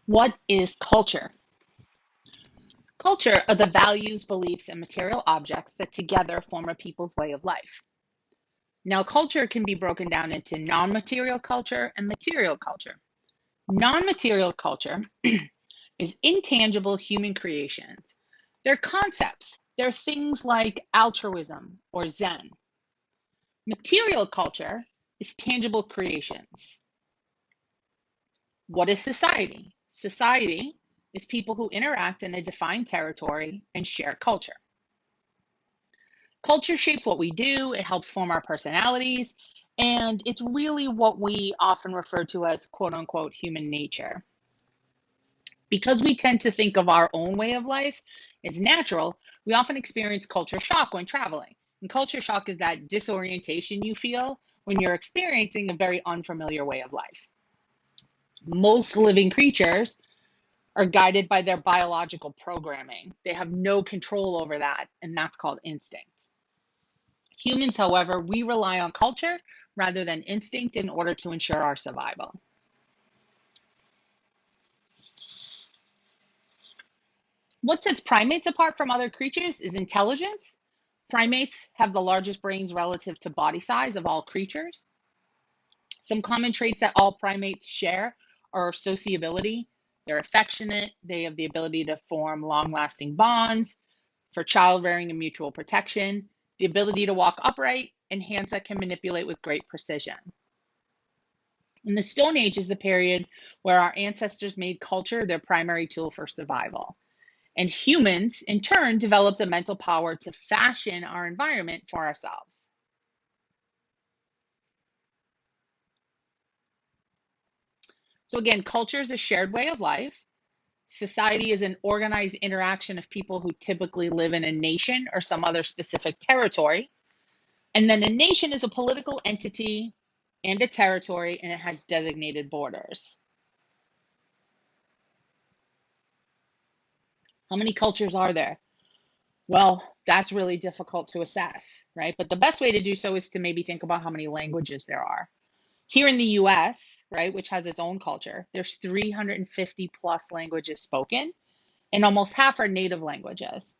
What is culture? Culture are the values, beliefs, and material objects that together form a people's way of life. Now, culture can be broken down into non material culture and material culture. Non material culture is intangible human creations. They're concepts, they're things like altruism or Zen. Material culture is tangible creations. What is society? Society is people who interact in a defined territory and share culture. Culture shapes what we do, it helps form our personalities, and it's really what we often refer to as quote unquote human nature. Because we tend to think of our own way of life as natural, we often experience culture shock when traveling. And culture shock is that disorientation you feel when you're experiencing a very unfamiliar way of life. Most living creatures are guided by their biological programming. They have no control over that, and that's called instinct. Humans, however, we rely on culture rather than instinct in order to ensure our survival. What sets primates apart from other creatures is intelligence. Primates have the largest brains relative to body size of all creatures. Some common traits that all primates share are sociability. They're affectionate. They have the ability to form long lasting bonds for child rearing and mutual protection, the ability to walk upright, and hands that can manipulate with great precision. And the Stone Age is the period where our ancestors made culture their primary tool for survival. And humans, in turn, developed the mental power to fashion our environment for ourselves. So, again, culture is a shared way of life. Society is an organized interaction of people who typically live in a nation or some other specific territory. And then a nation is a political entity and a territory, and it has designated borders. How many cultures are there? Well, that's really difficult to assess, right? But the best way to do so is to maybe think about how many languages there are. Here in the US, right, which has its own culture, there's 350 plus languages spoken, and almost half are native languages.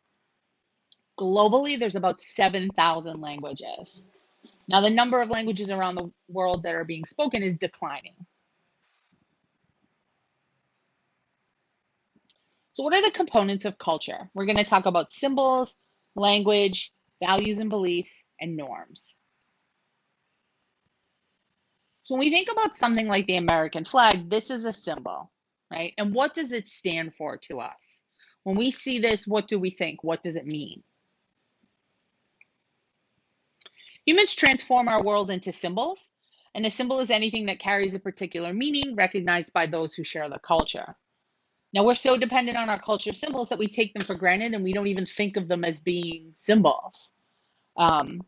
Globally, there's about 7,000 languages. Now, the number of languages around the world that are being spoken is declining. So, what are the components of culture? We're going to talk about symbols, language, values and beliefs, and norms. So when we think about something like the American flag, this is a symbol, right? And what does it stand for to us? When we see this, what do we think? What does it mean? Humans transform our world into symbols, and a symbol is anything that carries a particular meaning recognized by those who share the culture. Now, we're so dependent on our culture symbols that we take them for granted and we don't even think of them as being symbols. Um,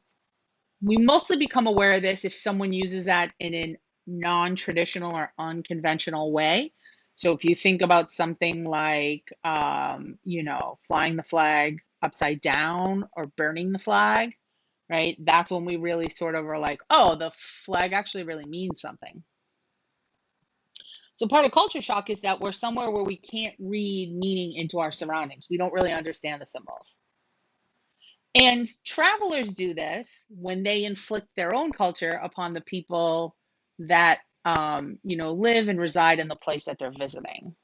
we mostly become aware of this if someone uses that in a non-traditional or unconventional way. So if you think about something like, flying the flag upside down or burning the flag, right? That's when we really sort of are like, oh, the flag actually really means something. So part of culture shock is that we're somewhere where we can't read meaning into our surroundings. We don't really understand the symbols. And travelers do this when they inflict their own culture upon the people that live and reside in the place that they're visiting.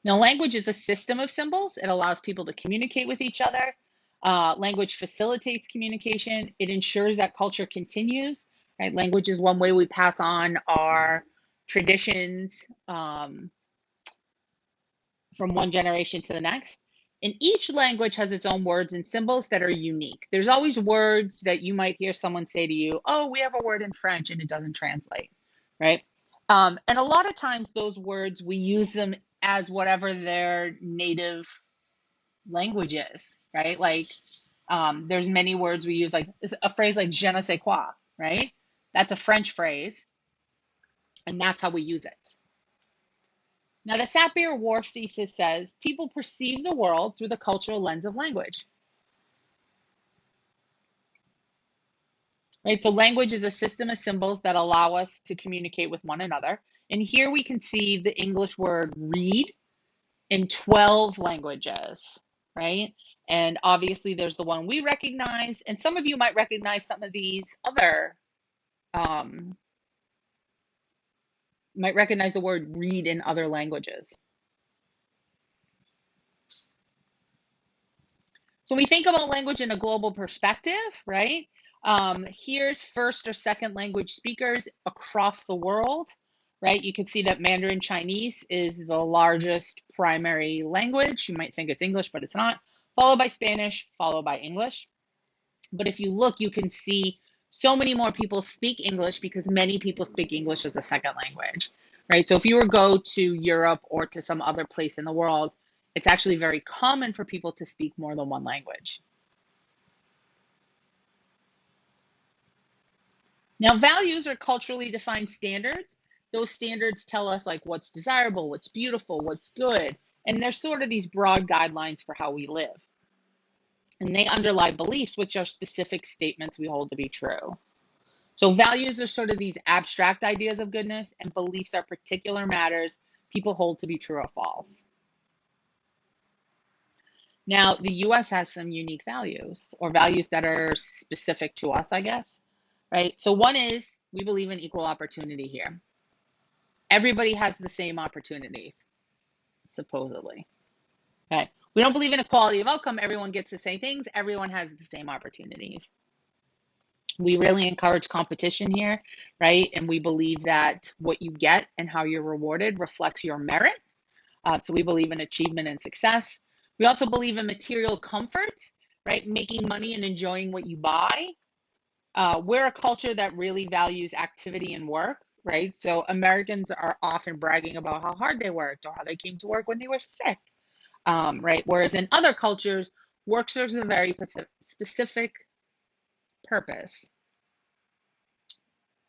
Now, language is a system of symbols. It allows people to communicate with each other. Language facilitates communication. It ensures that culture continues. Right? Language is one way we pass on our traditions from one generation to the next. And each language has its own words and symbols that are unique. There's always words that you might hear someone say to you, oh, we have a word in French and it doesn't translate, right? And a lot of times those words, we use them as whatever their native language is, right? Like there's many words we use, like a phrase like je ne sais quoi, right? That's a French phrase, and that's how we use it. Now, the Sapir-Whorf thesis says people perceive the world through the cultural lens of language. right? So language is a system of symbols that allow us to communicate with one another. And here we can see the English word read in 12 languages, right? And obviously there's the one we recognize, and some of you might recognize some of these other, might recognize the word read in other languages. So when we think about language in a global perspective, right? Here's first or second language speakers across the world, right? You can see that Mandarin Chinese is the largest primary language. You might think it's English, but it's not. Followed by Spanish, followed by English. But if you look, you can see so many more people speak English because many people speak English as a second language, right? So if you were to go to Europe or to some other place in the world, it's actually very common for people to speak more than one language. Now, values are culturally defined standards. Those standards tell us like what's desirable, what's beautiful, what's good. And they're sort of these broad guidelines for how we live. And they underlie beliefs, which are specific statements we hold to be true. So values are sort of these abstract ideas of goodness, and beliefs are particular matters people hold to be true or false. Now, the US has some unique values, or values that are specific to us, I guess, right? So one is we believe in equal opportunity here. Everybody has the same opportunities, supposedly. Okay. We don't believe in equality of outcome. Everyone gets the same things. Everyone has the same opportunities. We really encourage competition here, right? And we believe that what you get and how you're rewarded reflects your merit. So we believe in achievement and success. We also believe in material comfort, right? Making money and enjoying what you buy. We're a culture that really values activity and work, right? So Americans are often bragging about how hard they worked or how they came to work when they were sick, right? Whereas in other cultures, work serves a very specific purpose.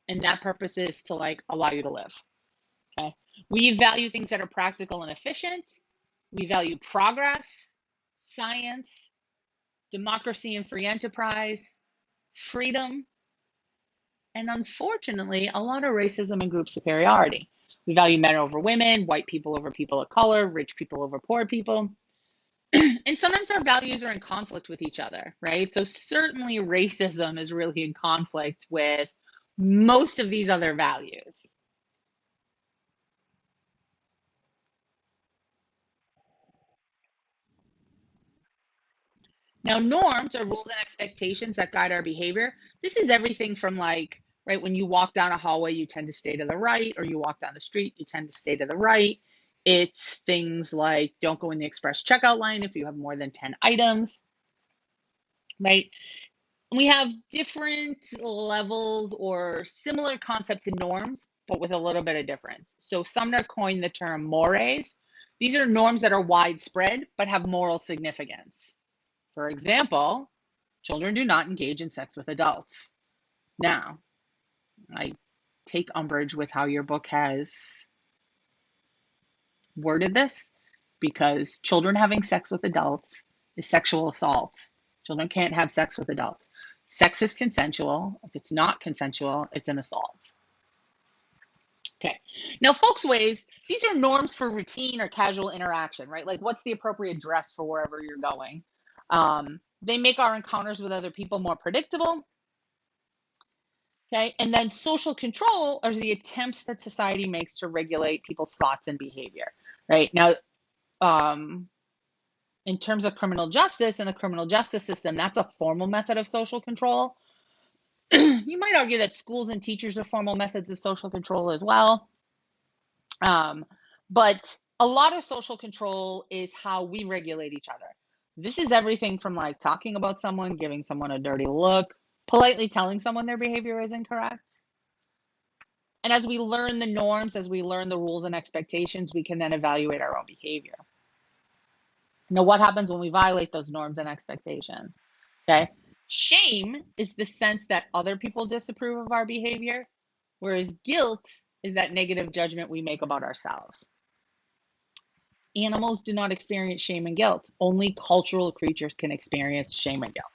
And that purpose is to like allow you to live. Okay. We value things that are practical and efficient. We value progress, science, democracy and free enterprise, freedom, and unfortunately, a lot of racism and group superiority. We value men over women, white people over people of color, rich people over poor people. And sometimes our values are in conflict with each other, right? So certainly racism is really in conflict with most of these other values. Now, norms are rules and expectations that guide our behavior. This is everything from like, right, when you walk down a hallway, you tend to stay to the right, or you walk down the street, you tend to stay to the right. It's things like don't go in the express checkout line if you have more than 10 items, right? We have different levels or similar concepts and norms, but with a little bit of difference. So Sumner coined the term mores. These are norms that are widespread but have moral significance. For example, children do not engage in sex with adults. Now, I take umbrage with how your book has worded this because children having sex with adults is sexual assault. Children can't have sex with adults. Sex is consensual. If it's not consensual, it's an assault. Okay. Now, folkways, these are norms for routine or casual interaction, right? Like what's the appropriate dress for wherever you're going. They make our encounters with other people more predictable. Okay. And then social control are the attempts that society makes to regulate people's thoughts and behavior, right? Now, um, in terms of criminal justice and the criminal justice system, that's a formal method of social control. You might argue that schools and teachers are formal methods of social control as well. But a lot of social control is how we regulate each other. This is everything from like talking about someone, giving someone a dirty look, politely telling someone their behavior is incorrect. And as we learn the norms, as we learn the rules and expectations, we can then evaluate our own behavior. Now, what happens when we violate those norms and expectations? Okay. Shame is the sense that other people disapprove of our behavior, whereas guilt is that negative judgment we make about ourselves. Animals do not experience shame and guilt. Only cultural creatures can experience shame and guilt.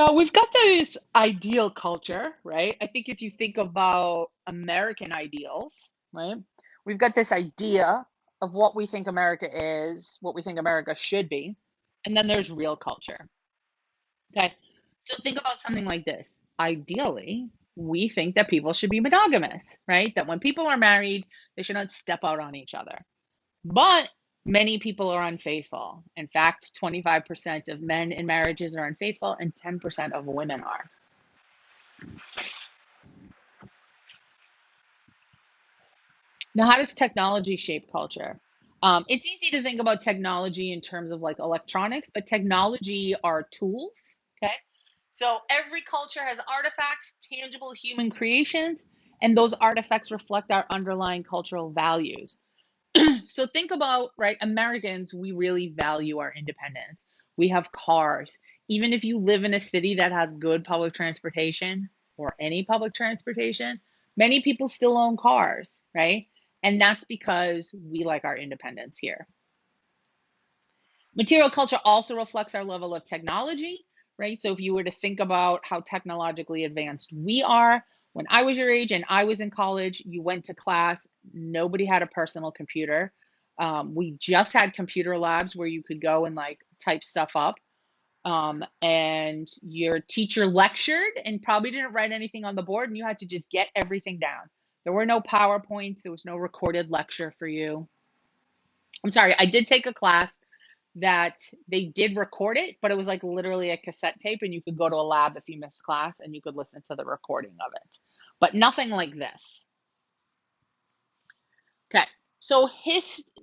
Now we've got this ideal culture, right? I think if you think about American ideals, right? We've got this idea of what we think America is, what we think America should be, and then there's real culture. Okay. So think about something like this. Ideally, we think that people should be monogamous, right? That when people are married, they should not step out on each other. But many people are unfaithful. In fact, 25% of men in marriages are unfaithful and 10% of women are. Now, how does technology shape culture? It's easy to think about technology in terms of like electronics, but technology are tools. Okay. So every culture has artifacts, tangible human creations, and those artifacts reflect our underlying cultural values. So think about, right, Americans, we really value our independence. We have cars. Even if you live in a city that has good public transportation or any public transportation, many people still own cars, right? And that's because we like our independence here. Material culture also reflects our level of technology, right? So if you were to think about how technologically advanced we are, when I was your age and I was in college, you went to class, nobody had a personal computer. We just had computer labs where you could go and like type stuff up. And your teacher lectured and probably didn't write anything on the board, and you had to just get everything down. There were no PowerPoints, there was no recorded lecture for you. I'm sorry, I did take a class that they did record it, but it was like literally a cassette tape, and you could go to a lab if you missed class and you could listen to the recording of it. But nothing like this. Okay. So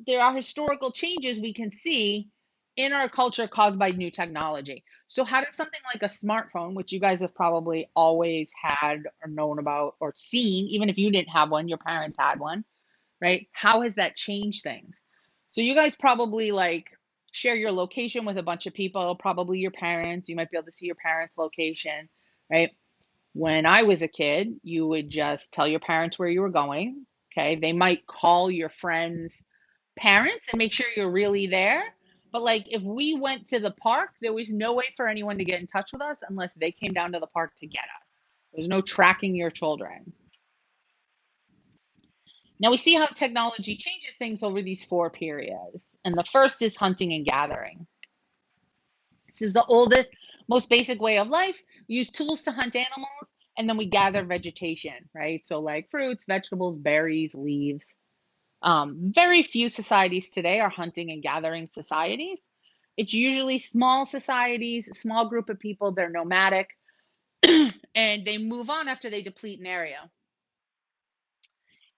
there are historical changes we can see in our culture caused by new technology. So how does something like a smartphone, which you guys have probably always had or known about or seen, even if you didn't have one, your parents had one, right? How has that changed things? So you guys probably like share your location with a bunch of people, probably your parents. You might be able to see your parents' location, right? When I was a kid, you would just tell your parents where you were going. Okay. They might call your friends' parents and make sure you're really there. But like if we went to the park, there was no way for anyone to get in touch with us unless they came down to the park to get us. There's no tracking your children. Now we see how technology changes things over these four periods. And the first is hunting and gathering. This is the oldest, most basic way of life. We use tools to hunt animals, and then we gather vegetation, right? So like fruits, vegetables, berries, leaves. Very few societies today are hunting and gathering societies. It's usually small societies, a small group of people, they're nomadic, and they move on after they deplete an area.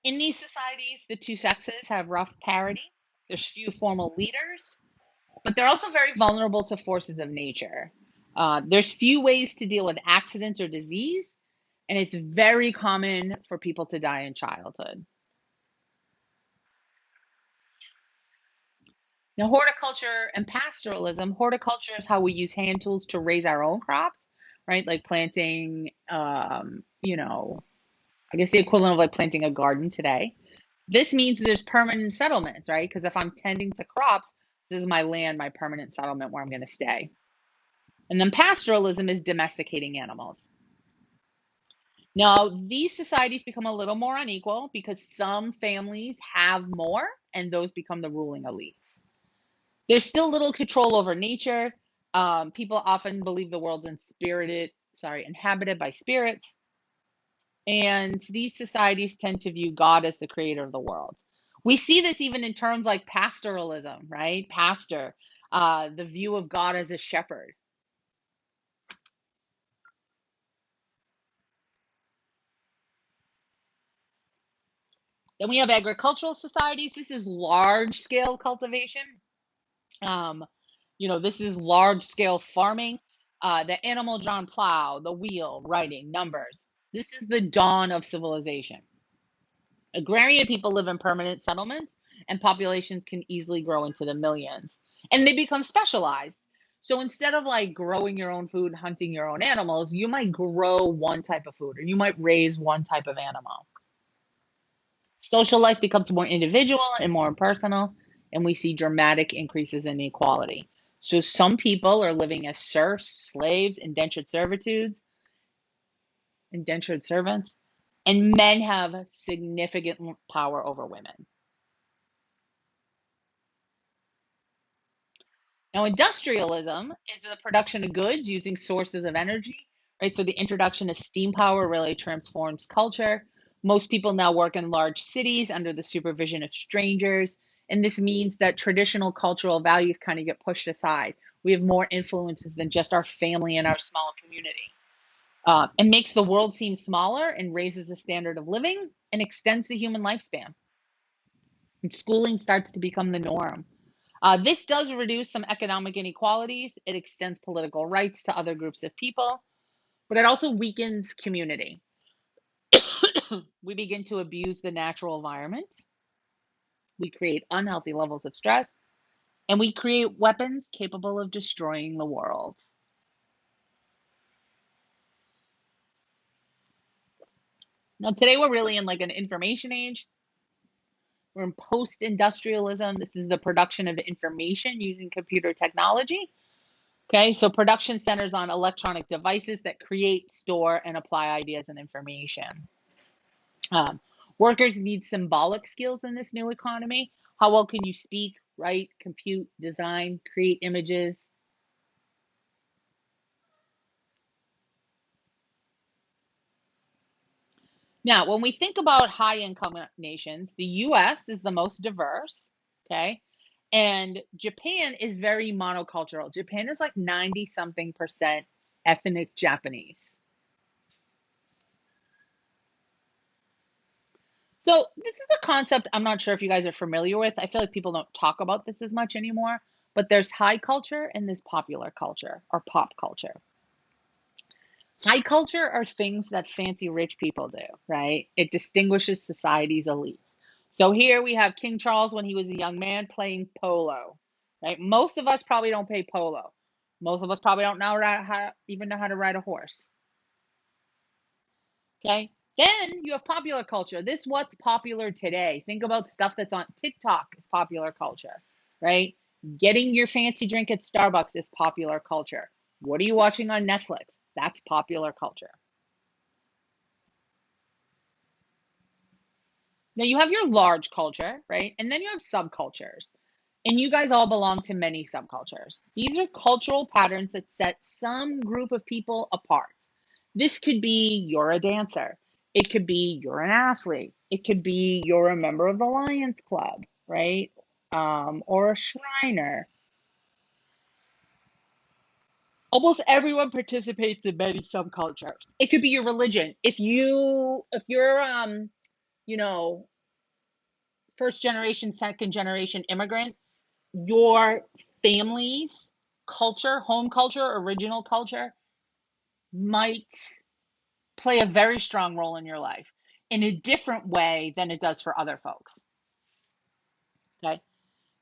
In these societies, the two sexes have rough parity. There's few formal leaders, but they're also very vulnerable to forces of nature. There's few ways to deal with accidents or disease, and it's very common for people to die in childhood. Now, horticulture and pastoralism, horticulture is how we use hand tools to raise our own crops, right? Like planting, I guess the equivalent of like planting a garden today. This means there's permanent settlements, right? Because if I'm tending to crops, this is my land, my permanent settlement where I'm going to stay. And then pastoralism is domesticating animals. Now, these societies become a little more unequal because some families have more and those become the ruling elites. There's still little control over nature. People often believe the world's inhabited by spirits. And these societies tend to view God as the creator of the world. We see this even in terms like pastoralism, right? Pastor, the view of God as a shepherd. Then we have agricultural societies. This is large scale cultivation. Um, this is large scale farming. The animal drawn plow, the wheel, writing, numbers. This is the dawn of civilization. Agrarian people live in permanent settlements, and populations can easily grow into the millions. And they become specialized. So instead of like growing your own food, hunting your own animals, you might grow one type of food or you might raise one type of animal. Social life becomes more individual and more impersonal, and we see dramatic increases in inequality. So some people are living as serfs, slaves, indentured servants, and men have significant power over women. Now, industrialism is the production of goods using sources of energy, right? So the introduction of steam power really transforms culture. Most people now work in large cities under the supervision of strangers. And this means that traditional cultural values kind of get pushed aside. We have more influences than just our family and our small community. It makes the world seem smaller and raises the standard of living and extends the human lifespan. And schooling starts to become the norm. This does reduce some economic inequalities. It extends political rights to other groups of people, but it also weakens community. We begin to abuse the natural environment. We create unhealthy levels of stress, and we create weapons capable of destroying the world. Now, today we're really in like an information age. We're in post industrialism. This is the production of information using computer technology. Okay, so production centers on electronic devices that create, store, and apply ideas and information. Um, Workers need symbolic skills in this new economy. How well can you speak, write, compute, design, create images? Now, when we think about high income nations, the US is the most diverse, okay? And Japan is very monocultural. Japan is like 90 something percent ethnic Japanese. So, this is a concept I'm not sure if you guys are familiar with. I feel like people don't talk about this as much anymore, but there's high culture and there's popular culture or pop culture. High culture are things that fancy rich people do, right? It distinguishes society's elites. So here we have King Charles when he was a young man playing polo, right? Most of us probably don't play polo. Most of us probably don't know even know how to ride a horse. Okay. Then you have popular culture. This what's popular today. Think about stuff that's on TikTok is popular culture, right? Getting your fancy drink at Starbucks is popular culture. What are you watching on Netflix? That's popular culture. Now you have your large culture, right? And then you have subcultures. And you guys all belong to many subcultures. These are cultural patterns that set some group of people apart. This could be you're a dancer. It could be you're an athlete. It could be you're a member of the Lions Club, right? Or a Shriner. Almost everyone participates in many subcultures. It could be your religion. If you're you know, first generation, second generation immigrant, your family's culture, home culture, original culture might play a very strong role in your life in a different way than it does for other folks. Okay.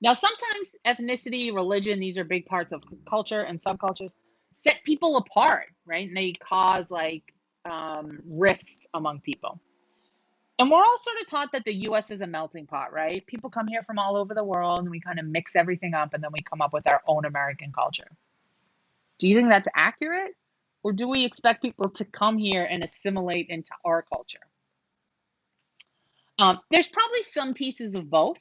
Now, sometimes ethnicity, religion, these are big parts of culture and subcultures, set people apart, right? And they cause like rifts among people. And we're all sort of taught that the US is a melting pot, right? People come here from all over the world and we kind of mix everything up and then we come up with our own American culture. Do you think that's accurate? Or do we expect people to come here and assimilate into our culture? There's probably some pieces of both.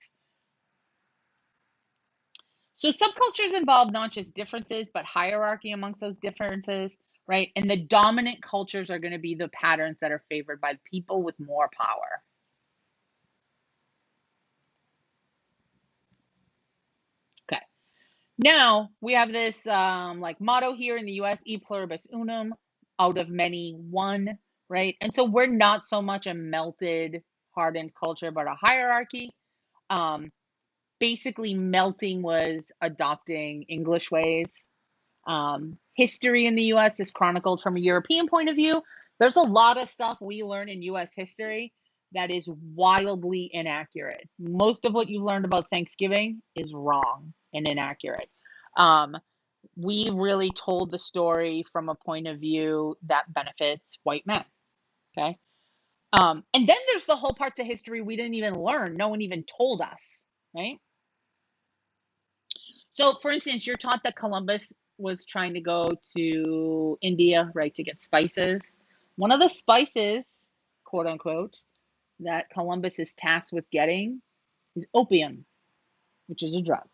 So subcultures involve not just differences, but hierarchy amongst those differences, right? And the dominant cultures are going to be the patterns that are favored by people with more power. Okay. Now we have this like motto here in the US, e pluribus unum, out of many, one, right? And so we're not so much a melted, hardened culture, but a hierarchy. Um, Basically, melting was adopting English ways. History in the US is chronicled from a European point of view. There's a lot of stuff we learn in US history that is wildly inaccurate. Most of what you learned about Thanksgiving is wrong and inaccurate. Um, we really told the story from a point of view that benefits white men. Okay. And then there's the whole parts of history we didn't even learn. No one even told us. Right. So, for instance, you're taught that Columbus was trying to go to India, right, to get spices. One of the spices, quote unquote, that Columbus is tasked with getting is opium, which is a drug.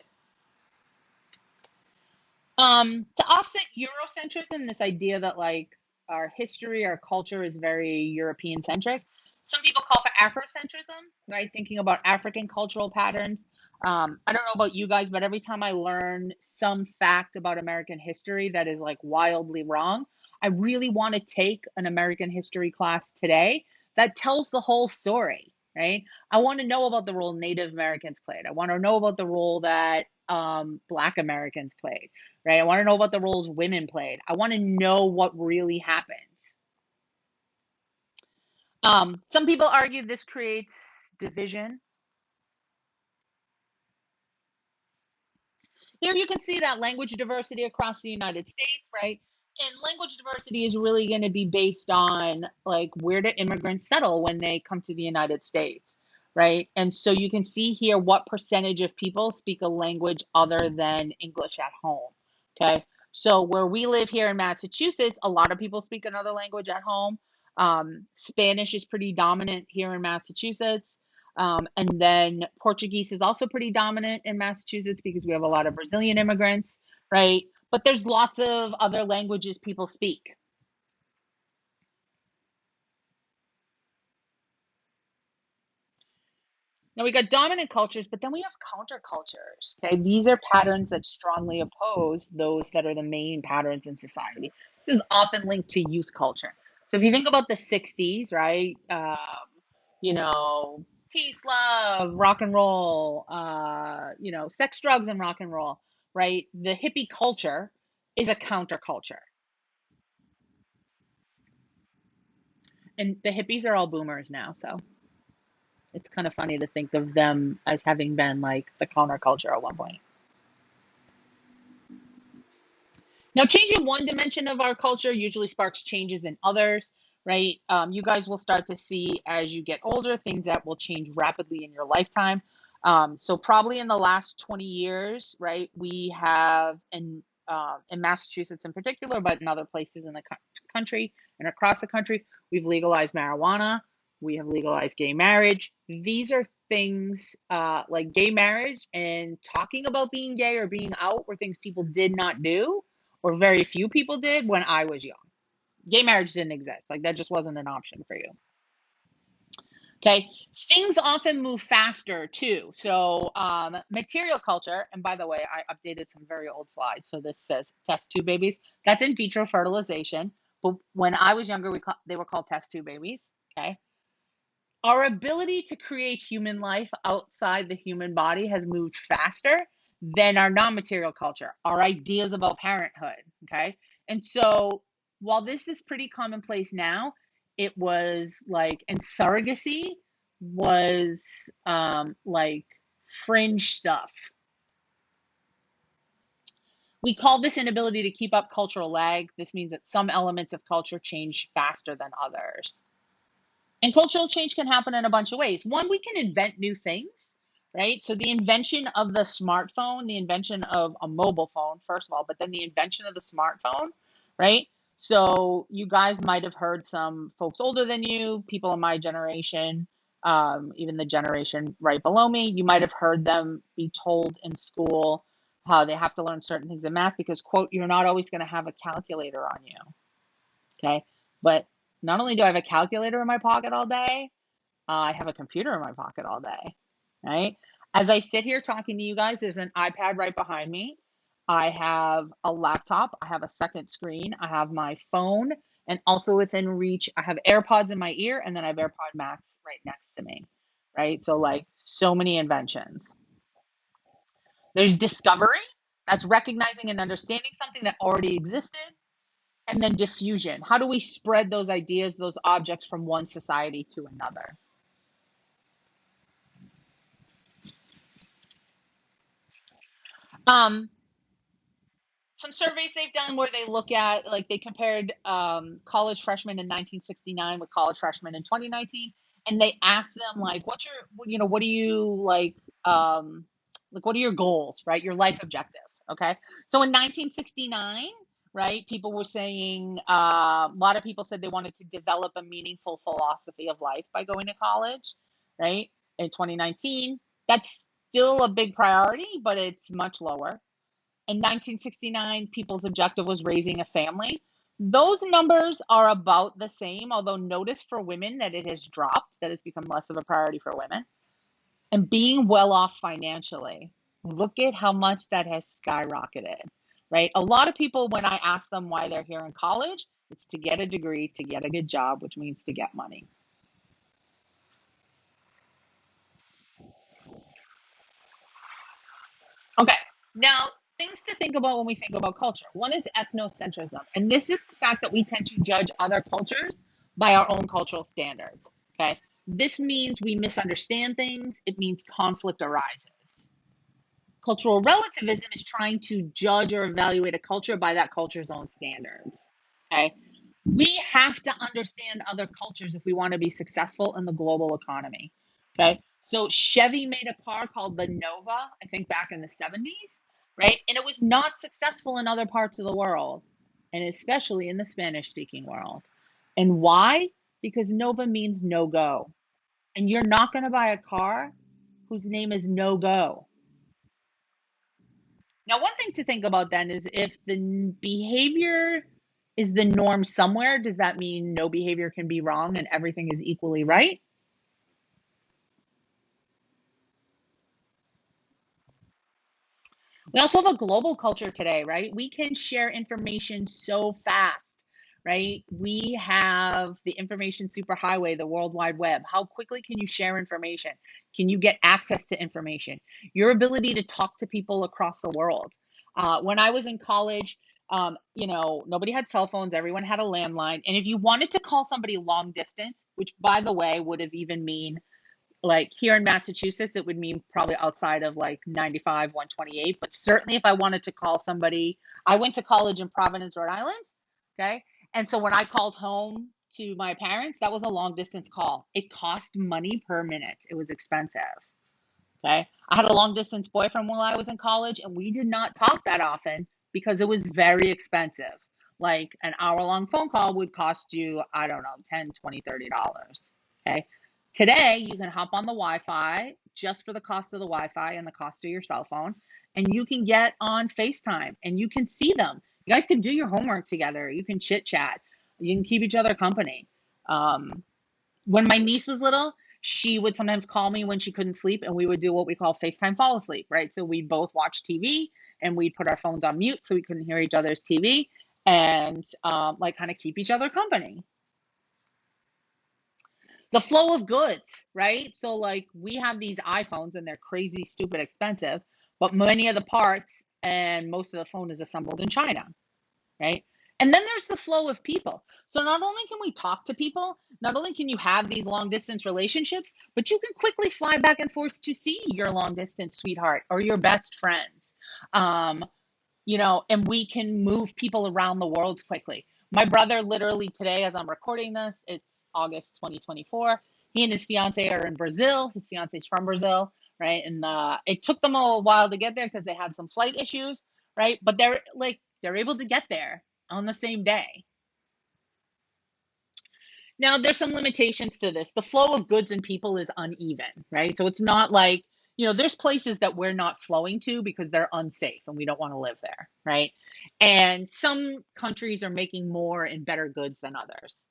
To offset Eurocentrism, this idea that like our history, our culture is very European centric. Some people call for Afrocentrism, right? Thinking about African cultural patterns. I don't know about you guys, but every time I learn some fact about American history that is like wildly wrong, I really want to take an American history class today that tells the whole story, right? I want to know about the role Native Americans played. I want to know about the role that Black Americans played, right? I want to know about the roles women played. I want to know what really happened. Some people argue this creates division. Here you can see that language diversity across the United States, right? And language diversity is really going to be based on like where do immigrants settle when they come to the United States, right? And so you can see here what percentage of people speak a language other than English at home. Okay. So where we live here in Massachusetts, a lot of people speak another language at home. Spanish is pretty dominant here in Massachusetts. And then Portuguese is also pretty dominant in Massachusetts because we have a lot of Brazilian immigrants, right? But there's lots of other languages people speak. Now we got dominant cultures, but then we have countercultures. Okay, these are patterns that strongly oppose those that are the main patterns in society. This is often linked to youth culture. So if you think about the '60s, right? You know, peace, love, rock and roll. Sex, drugs, and rock and roll. Right? The hippie culture is a counterculture, and the hippies are all boomers now. So it's kind of funny to think of them as having been like the counterculture at one point. Now, changing one dimension of our culture usually sparks changes in others, right? You guys will start to see as you get older things that will change rapidly in your lifetime. So, probably in the last 20 years, right, we have in Massachusetts in particular, but in other places in the country and across the country, we've legalized marijuana. We have legalized gay marriage. These are things like gay marriage and talking about being gay or being out were things people did not do or very few people did when I was young. Gay marriage didn't exist. Like that just wasn't an option for you. Okay. Things often move faster too. So, material culture, and by the way, I updated some very old slides. So this says test tube babies. That's in vitro fertilization. But when I was younger, they were called test tube babies. Okay. Our ability to create human life outside the human body has moved faster than our non-material culture, our ideas about parenthood. Okay. And so while this is pretty commonplace now, it was like, and surrogacy was like fringe stuff. We call this inability to keep up cultural lag. This means that some elements of culture change faster than others. And cultural change can happen in a bunch of ways. One, we can invent new things, right? So the invention of the smartphone, the invention of a mobile phone, first of all, but then the invention of the smartphone, right? So you guys might have heard some folks older than you, people in my generation, even the generation right below me, you might have heard them be told in school how they have to learn certain things in math because, quote, you're not always going to have a calculator on you. Okay. But not only do I have a calculator in my pocket all day, I have a computer in my pocket all day, right? As I sit here talking to you guys, there's an iPad right behind me. I have a laptop. I have a second screen. I have my phone. And also within reach, I have AirPods in my ear, and then I have AirPod Max right next to me, right? So, like, so many inventions. There's discovery, that's recognizing and understanding something that already existed. And then diffusion. How do we spread those ideas, those objects from one society to another? Um, some surveys they've done where they look at, like, they compared college freshmen in 1969 with college freshmen in 2019, and they asked them, like, what do you like, what are your goals, right? Your life objectives. Okay. So in 1969, right, people were saying, a lot of people said they wanted to develop a meaningful philosophy of life by going to college, right? In 2019, that's still a big priority, but it's much lower. In 1969, people's objective was raising a family. Those numbers are about the same, although notice for women that it has dropped, that it's become less of a priority for women. And being well off financially, look at how much that has skyrocketed, right? A lot of people, when I ask them why they're here in college, it's to get a degree, to get a good job, which means to get money. Okay, now things to think about when we think about culture. One is ethnocentrism, and this is the fact that we tend to judge other cultures by our own cultural standards. Okay, this means we misunderstand things, it means conflict arises. Cultural relativism is trying to judge or evaluate a culture by that culture's own standards. Okay. We have to understand other cultures if we want to be successful in the global economy. Okay. So Chevy made a car called the Nova, I think back in the 70s, right? And it was not successful in other parts of the world, and especially in the Spanish speaking world. And why? Because Nova means no go. And you're not going to buy a car whose name is no go. Now, one thing to think about then is if the behavior is the norm somewhere, does that mean no behavior can be wrong and everything is equally right? We also have a global culture today, right? We can share information so fast, right? We have the information superhighway, the World Wide Web. How quickly can you share information? Can you get access to information? Your ability to talk to people across the world. When I was in college, nobody had cell phones, everyone had a landline. And if you wanted to call somebody long distance, which by the way would have even mean like here in Massachusetts, it would mean probably outside of like 95, 128. But certainly if I wanted to call somebody, I went to college in Providence, Rhode Island. Okay. And so when I called home to my parents, that was a long distance call. It cost money per minute, it was expensive. Okay. I had a long distance boyfriend while I was in college, and we did not talk that often because it was very expensive. Like an hour long phone call would cost you, I don't know, 10, 20, $30. Okay. Today, you can hop on the Wi Fi just for the cost of the Wi Fi and the cost of your cell phone, and you can get on FaceTime and you can see them. You guys can do your homework together. You can chit chat. You can keep each other company. Um, when my niece was little, she would sometimes call me when she couldn't sleep, and we would do what we call FaceTime fall asleep, right? So we'd both watch TV and we'd put our phones on mute so we couldn't hear each other's TV and like kind of keep each other company. The flow of goods, right? So like we have these iPhones and they're crazy, stupid expensive, but many of the parts and most of the phone is assembled in China, right? And then there's the flow of people. So not only can we talk to people, not only can you have these long distance relationships, but you can quickly fly back and forth to see your long distance sweetheart or your best friends. Um, and we can move people around the world quickly. My brother, literally today, as I'm recording this, it's August 2024. He and his fiance are in Brazil. His fiance is from Brazil, right? And it took them a while to get there because they had some flight issues, right? But they're able to get there on the same day. Now, there's some limitations to this. The flow of goods and people is uneven, right? So it's not like, there's places that we're not flowing to because they're unsafe and we don't want to live there, right? And some countries are making more and better goods than others.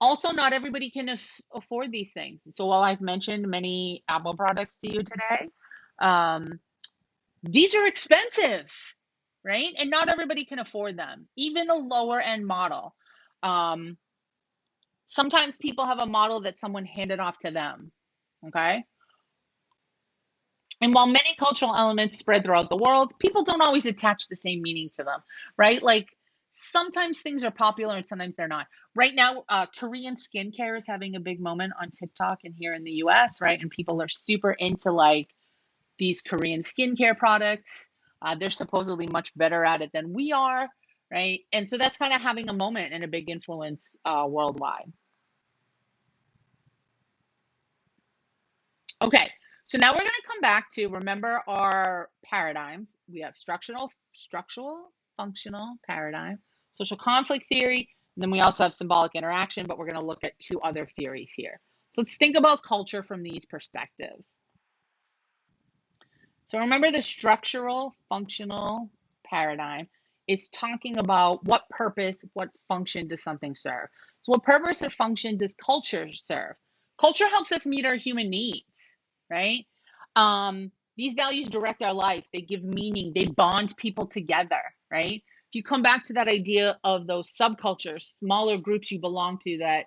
Also, not everybody can afford these things. So while I've mentioned many Apple products to you today, um, these are expensive, right? And not everybody can afford them, even a lower end model. Um, Sometimes people have a model that someone handed off to them. Okay. And while many cultural elements spread throughout the world, people don't always attach the same meaning to them, right? Like sometimes things are popular and sometimes they're not. Right now, Korean skincare is having a big moment on TikTok and here in the US, right? And people are super into like these Korean skincare products. They're supposedly much better at it than we are, right? And so that's kind of having a moment and a big influence worldwide. Okay, so now we're going to come back to, remember our paradigms. We have structural, functional paradigm, social conflict theory, and then we also have symbolic interaction, but we're going to look at two other theories here. So let's think about culture from these perspectives. So remember the structural, functional paradigm is talking about what purpose, what function does something serve. So what purpose or function does culture serve? Culture helps us meet our human needs, right? These values direct our life. They give meaning. They bond people together, right? If you come back to that idea of those subcultures, smaller groups you belong to that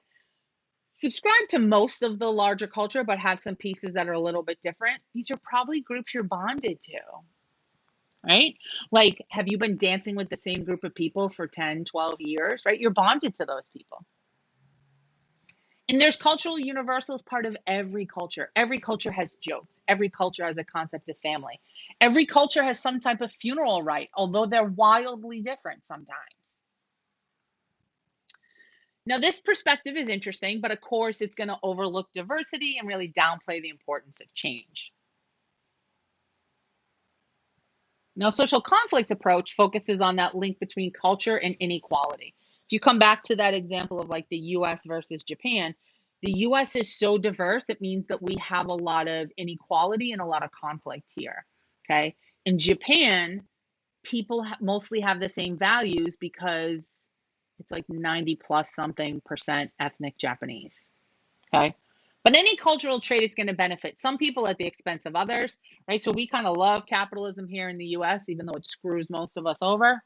subscribe to most of the larger culture, but have some pieces that are a little bit different, these are probably groups you're bonded to, right? Like, have you been dancing with the same group of people for 10, 12 years, right? You're bonded to those people. And there's cultural universals part of every culture. Every culture has jokes. Every culture has a concept of family. Every culture has some type of funeral rite, although they're wildly different sometimes. Now, this perspective is interesting, but of course, it's going to overlook diversity and really downplay the importance of change. Now, social conflict approach focuses on that link between culture and inequality. If you come back to that example of like the US versus Japan, the US is so diverse, it means that we have a lot of inequality and a lot of conflict here. Okay. In Japan, people mostly have the same values because it's like 90 plus something percent ethnic Japanese. Okay. But any cultural trait, it's going to benefit some people at the expense of others, right? So we kind of love capitalism here in the US, even though it screws most of us over.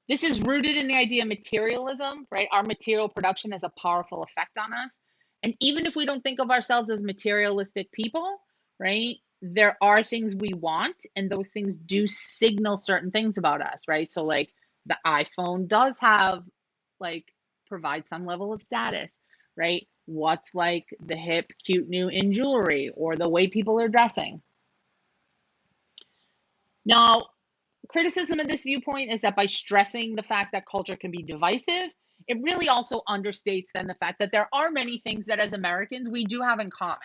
This is rooted in the idea of materialism, right? Our material production has a powerful effect on us. And even if we don't think of ourselves as materialistic people, right? There are things we want, and those things do signal certain things about us, right? So, like the iPhone does have, like, provide some level of status, right? What's like the hip, cute new in jewelry or the way people are dressing. Now, criticism of this viewpoint is that by stressing the fact that culture can be divisive, it really also understates then the fact that there are many things that as Americans we do have in common.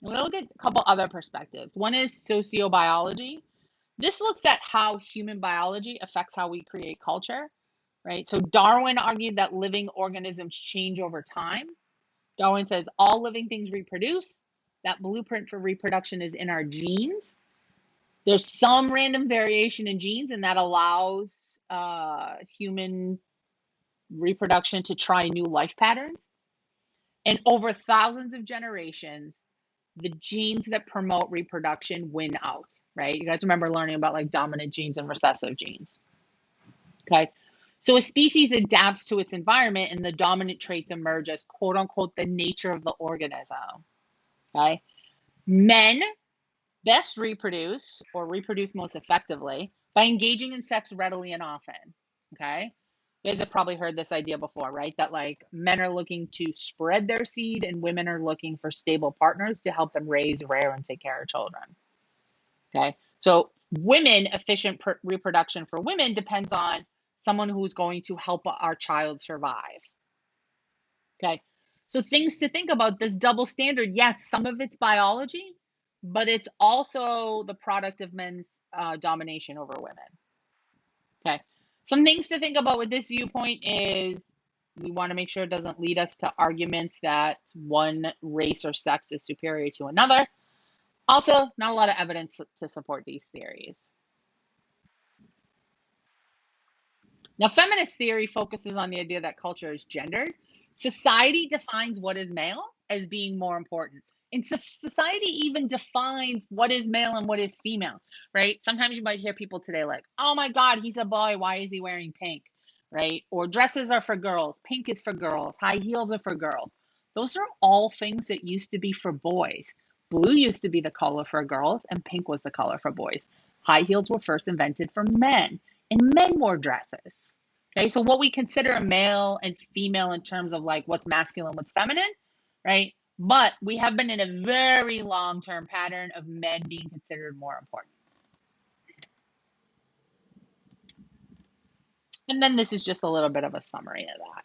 I'm going to look at a couple other perspectives. One is sociobiology. This looks at how human biology affects how we create culture, right? So Darwin argued that living organisms change over time. Darwin says all living things reproduce. That blueprint for reproduction is in our genes. There's some random variation in genes, and that allows human reproduction to try new life patterns. And over thousands of generations, the genes that promote reproduction win out, right? You guys remember learning about like dominant genes and recessive genes. Okay. So a species adapts to its environment and the dominant traits emerge as quote unquote the nature of the organism. Okay. Men best reproduce or reproduce most effectively by engaging in sex readily and often. Okay. You guys have probably heard this idea before, right? That like men are looking to spread their seed and women are looking for stable partners to help them raise, rear, and take care of children. Okay. So women, efficient reproduction for women depends on someone who's going to help our child survive. Okay. So things to think about this double standard. Yes, some of it's biology, but it's also the product of men's domination over women. Okay. Some things to think about with this viewpoint is we want to make sure it doesn't lead us to arguments that one race or sex is superior to another. Also, not a lot of evidence to support these theories. Now, feminist theory focuses on the idea that culture is gendered. Society defines what is male as being more important. And society even defines what is male and what is female, right? Sometimes you might hear people today like, oh my God, he's a boy. Why is he wearing pink, right? Or dresses are for girls. Pink is for girls. High heels are for girls. Those are all things that used to be for boys. Blue used to be the color for girls and pink was the color for boys. High heels were first invented for men and men wore dresses. Okay, so what we consider a male and female in terms of like what's masculine, what's feminine, right? But we have been in a very long-term pattern of men being considered more important. And then this is just a little bit of a summary of that.